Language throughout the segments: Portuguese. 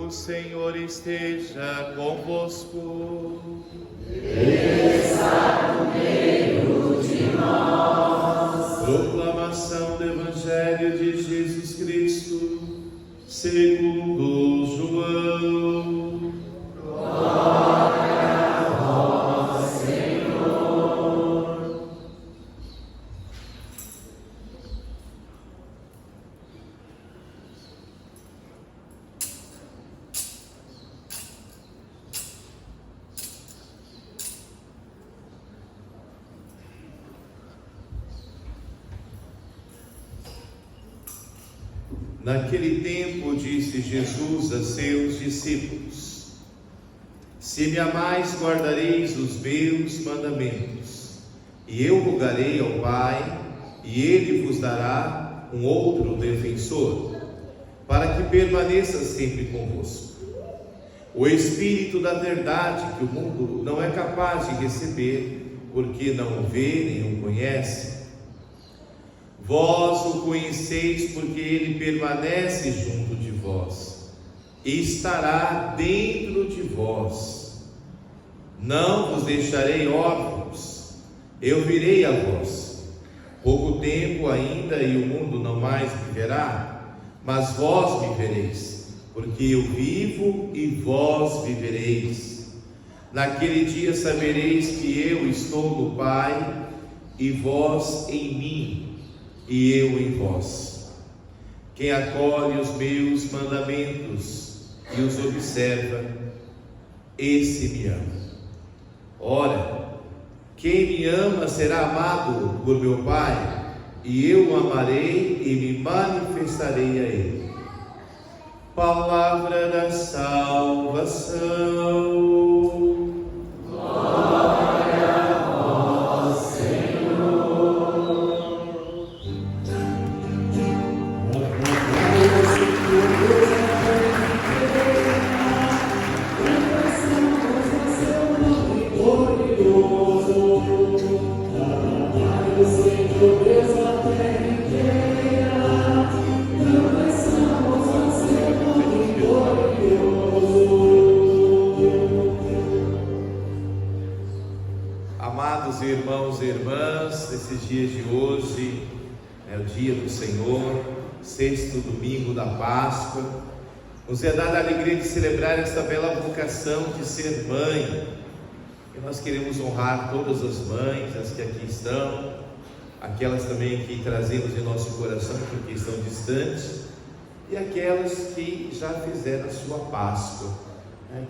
O Senhor esteja convosco. Ele está no meio de nós. Proclamação do Evangelho de Jesus Cristo, segundo João. Glória a vós, Senhor. Naquele tempo disse Jesus a seus discípulos: Se me amais, guardareis os meus mandamentos, e eu rogarei ao Pai, e Ele vos dará um outro defensor, para que permaneça sempre convosco. O Espírito da verdade, que o mundo não é capaz de receber, porque não o vê nem o conhece. Vós o conheceis, porque ele permanece junto de vós e estará dentro de vós. Não vos deixarei órfãos, eu virei a vós. Pouco tempo ainda e o mundo não mais me verá, mas vós me vereis, porque eu vivo e vós vivereis. Naquele dia sabereis que eu estou no Pai, e vós em mim, e eu em vós. Quem acolhe os meus mandamentos e os observa, esse me ama. Ora, quem me ama será amado por meu Pai, e eu o amarei e me manifestarei a ele. Palavra da salvação. Amados irmãos e irmãs, nesses dias de hoje, é o dia do Senhor, sexto domingo da Páscoa, nos é dada a alegria de celebrar esta bela vocação de ser mãe. E nós queremos honrar todas as mães, as que aqui estão, aquelas também que trazemos em nosso coração porque estão distantes, e aquelas que já fizeram a sua Páscoa,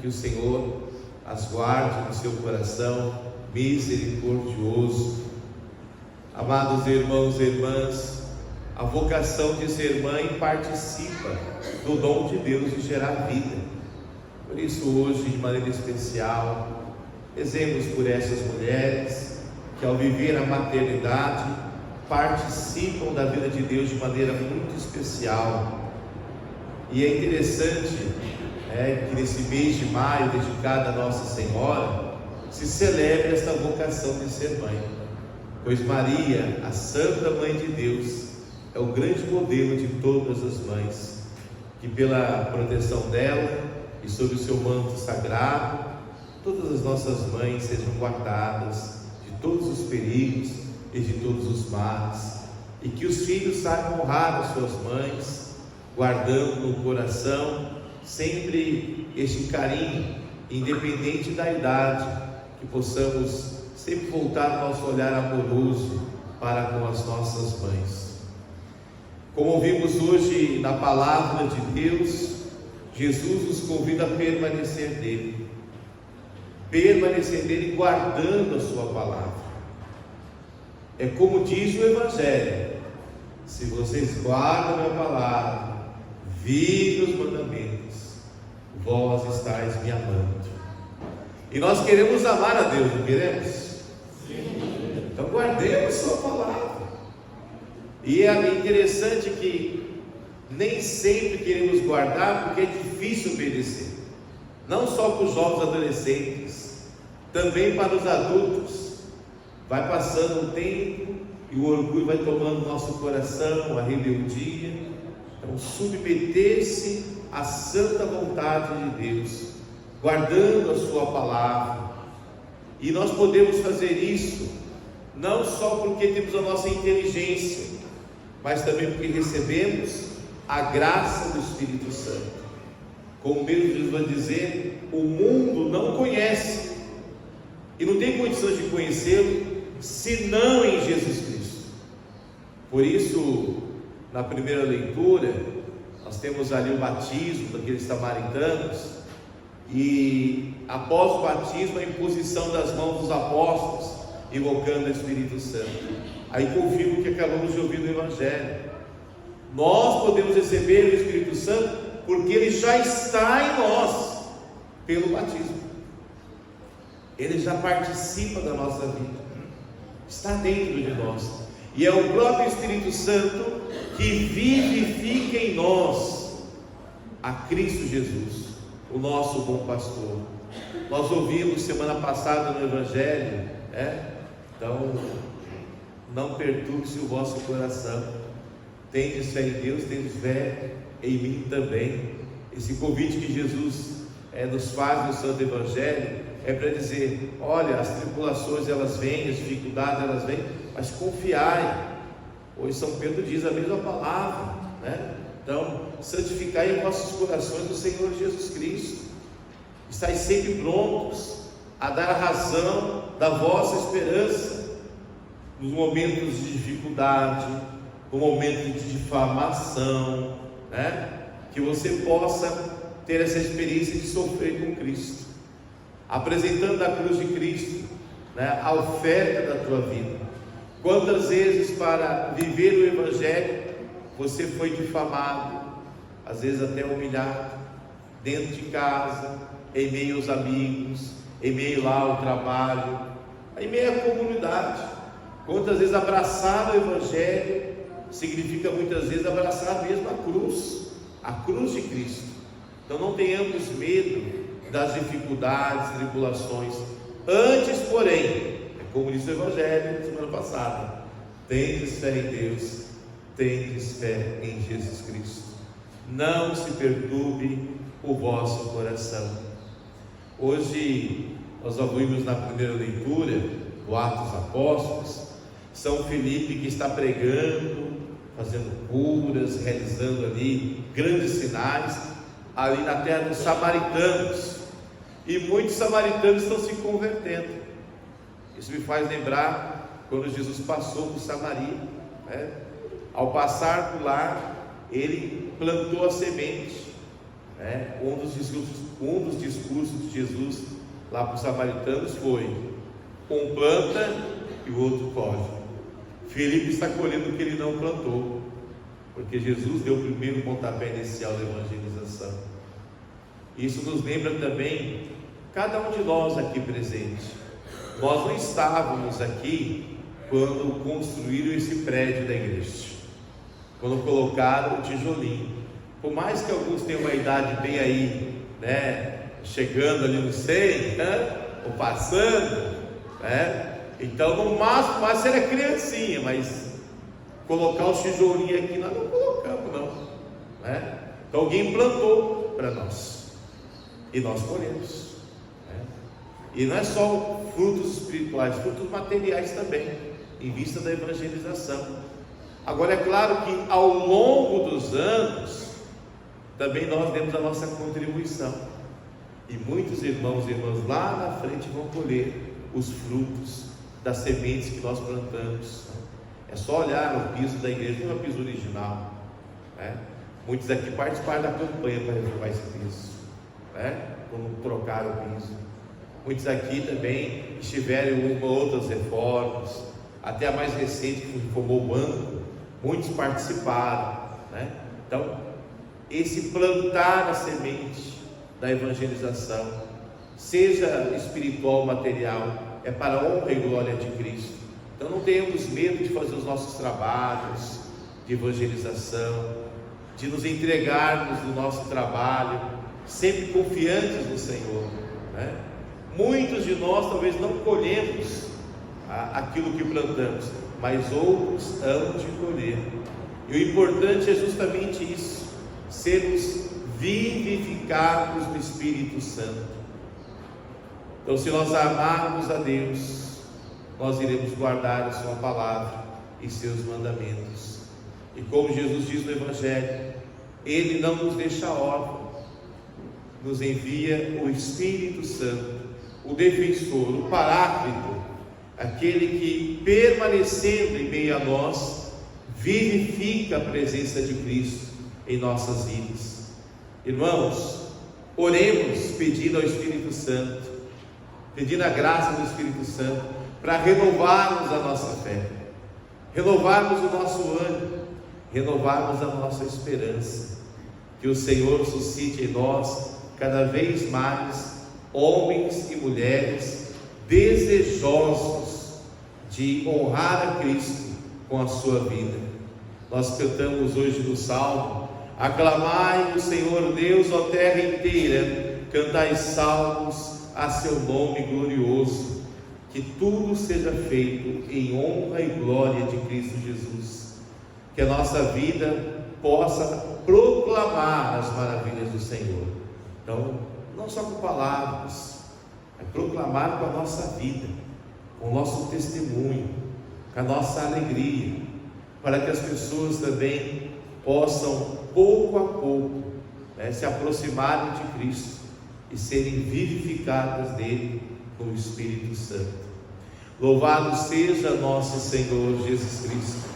que o Senhor as guarde no seu coração misericordioso. Amados irmãos e irmãs, a vocação de ser mãe participa do dom de Deus de gerar vida. Por isso hoje, de maneira especial, rezemos por essas mulheres que, ao viver a maternidade, participam da vida de Deus de maneira muito especial. E é interessante que nesse mês de maio, dedicado a Nossa Senhora, se celebre esta vocação de ser mãe, pois Maria, a Santa Mãe de Deus, é o grande modelo de todas as mães, que pela proteção dela e sob o seu manto sagrado, todas as nossas mães sejam guardadas de todos os perigos e de todos os males, e que os filhos saibam honrar as suas mães, guardando no coração sempre este carinho, independente da idade, que possamos sempre voltar o nosso olhar amoroso para com as nossas mães. Como ouvimos hoje na palavra de Deus, Jesus nos convida a permanecer nele guardando a sua palavra. É como diz o Evangelho: se vocês guardam a minha palavra, vivem os mandamentos, vós estáis me amando. E nós queremos amar a Deus, não queremos? Sim. Então guardemos sua palavra. E é interessante que nem sempre queremos guardar, porque é difícil obedecer. Não só para os jovens adolescentes, também para os adultos. Vai passando o tempo e o orgulho vai tomando nosso coração, a rebeldia. Então submeter-se a santa vontade de Deus, guardando a sua palavra. E nós podemos fazer isso não só porque temos a nossa inteligência, mas também porque recebemos a graça do Espírito Santo. Como mesmo Jesus vai dizer, o mundo não conhece e não tem condições de conhecê-lo senão em Jesus Cristo. Por isso, na primeira leitura, nós temos ali o batismo daqueles samaritanos, e após o batismo, a imposição das mãos dos apóstolos, invocando o Espírito Santo. Aí confirma o que acabamos de ouvir no Evangelho. Nós podemos receber o Espírito Santo porque ele já está em nós pelo batismo. Ele já participa da nossa vida, está dentro de nós, e é o próprio Espírito Santo que vivifica em nós a Cristo Jesus, o nosso bom pastor. Nós ouvimos semana passada no Evangelho, então não perturbe-se o vosso coração, tendes fé em Deus, tendes fé em mim também. Esse convite que Jesus nos faz no Santo Evangelho é para dizer: olha, as tribulações elas vêm, as dificuldades elas vêm, mas confiai. Hoje São Pedro diz a mesma palavra, Então, santificai os vossos corações no Senhor Jesus Cristo. Estais sempre prontos a dar a razão da vossa esperança nos momentos de dificuldade, no momento de difamação, que você possa ter essa experiência de sofrer com Cristo, apresentando a cruz de Cristo, a oferta da tua vida. Quantas vezes para viver o Evangelho você foi difamado, às vezes até humilhado, dentro de casa, em meio aos amigos, em meio lá ao trabalho, em meio à comunidade. Quantas vezes abraçar o Evangelho significa muitas vezes abraçar mesmo a cruz de Cristo. Então não tenhamos medo das dificuldades, tribulações. Antes, porém, como disse o Evangelho semana passada, tendes fé em Deus, tendes fé em Jesus Cristo. Não se perturbe o vosso coração. Hoje nós ouvimos na primeira leitura do Atos dos Apóstolos, São Felipe que está pregando, fazendo curas, realizando ali grandes sinais, ali na terra dos samaritanos, e muitos samaritanos estão se convertendo. Isso me faz lembrar quando Jesus passou por Samaria, Ao passar por lá, ele plantou a semente, Um dos discursos de Jesus lá para os samaritanos foi: um planta e o outro colhe. Felipe está colhendo o que ele não plantou, porque Jesus deu o primeiro pontapé inicial da evangelização. Isso nos lembra também, cada um de nós aqui presente. Nós não estávamos aqui quando construíram esse prédio da igreja, quando colocaram o tijolinho. Por mais que alguns tenham uma idade bem aí, chegando ali no 100, ou passando, então no máximo era criancinha, mas colocar o tijolinho aqui nós não colocamos não, Então alguém plantou para nós, e nós colhemos, E não é só frutos espirituais, frutos materiais também, em vista da evangelização. Agora é claro que ao longo dos anos também nós demos a nossa contribuição, e muitos irmãos e irmãs lá na frente vão colher os frutos das sementes que nós plantamos. É só olhar o piso da igreja, não é o piso original, Muitos aqui participaram da campanha para renovar esse piso, quando trocaram o piso. Muitos aqui também estiveram em outras reformas, até a mais recente que reformou o banco, muitos participaram, Então, esse plantar a semente da evangelização, seja espiritual ou material, é para a honra e glória de Cristo. Então não tenhamos medo de fazer os nossos trabalhos de evangelização, de nos entregarmos no nosso trabalho, sempre confiantes no Senhor, Muitos de nós talvez não colhemos aquilo que plantamos, mas outros hão de colher. E o importante é justamente isso, sermos vivificados no Espírito Santo. Então, se nós amarmos a Deus, nós iremos guardar a sua palavra e seus mandamentos. E como Jesus diz no Evangelho, Ele não nos deixa órfãos, nos envia o Espírito Santo, o defensor, o Paráclito, aquele que, permanecendo em meio a nós, vivifica a presença de Cristo em nossas vidas. Irmãos, oremos pedindo ao Espírito Santo, pedindo a graça do Espírito Santo para renovarmos a nossa fé, renovarmos o nosso ânimo, renovarmos a nossa esperança. Que o Senhor suscite em nós cada vez mais homens e mulheres desejosos de honrar a Cristo com a sua vida. Nós cantamos hoje no Salmo: aclamai o Senhor Deus, ó terra inteira, cantai salmos a seu nome glorioso. Que tudo seja feito em honra e glória de Cristo Jesus. Que a nossa vida possa proclamar as maravilhas do Senhor. Então, não só com palavras, mas proclamar com a nossa vida, com o nosso testemunho, com a nossa alegria, para que as pessoas também possam, pouco a pouco, se aproximarem de Cristo e serem vivificadas dele com o Espírito Santo. Louvado seja nosso Senhor Jesus Cristo.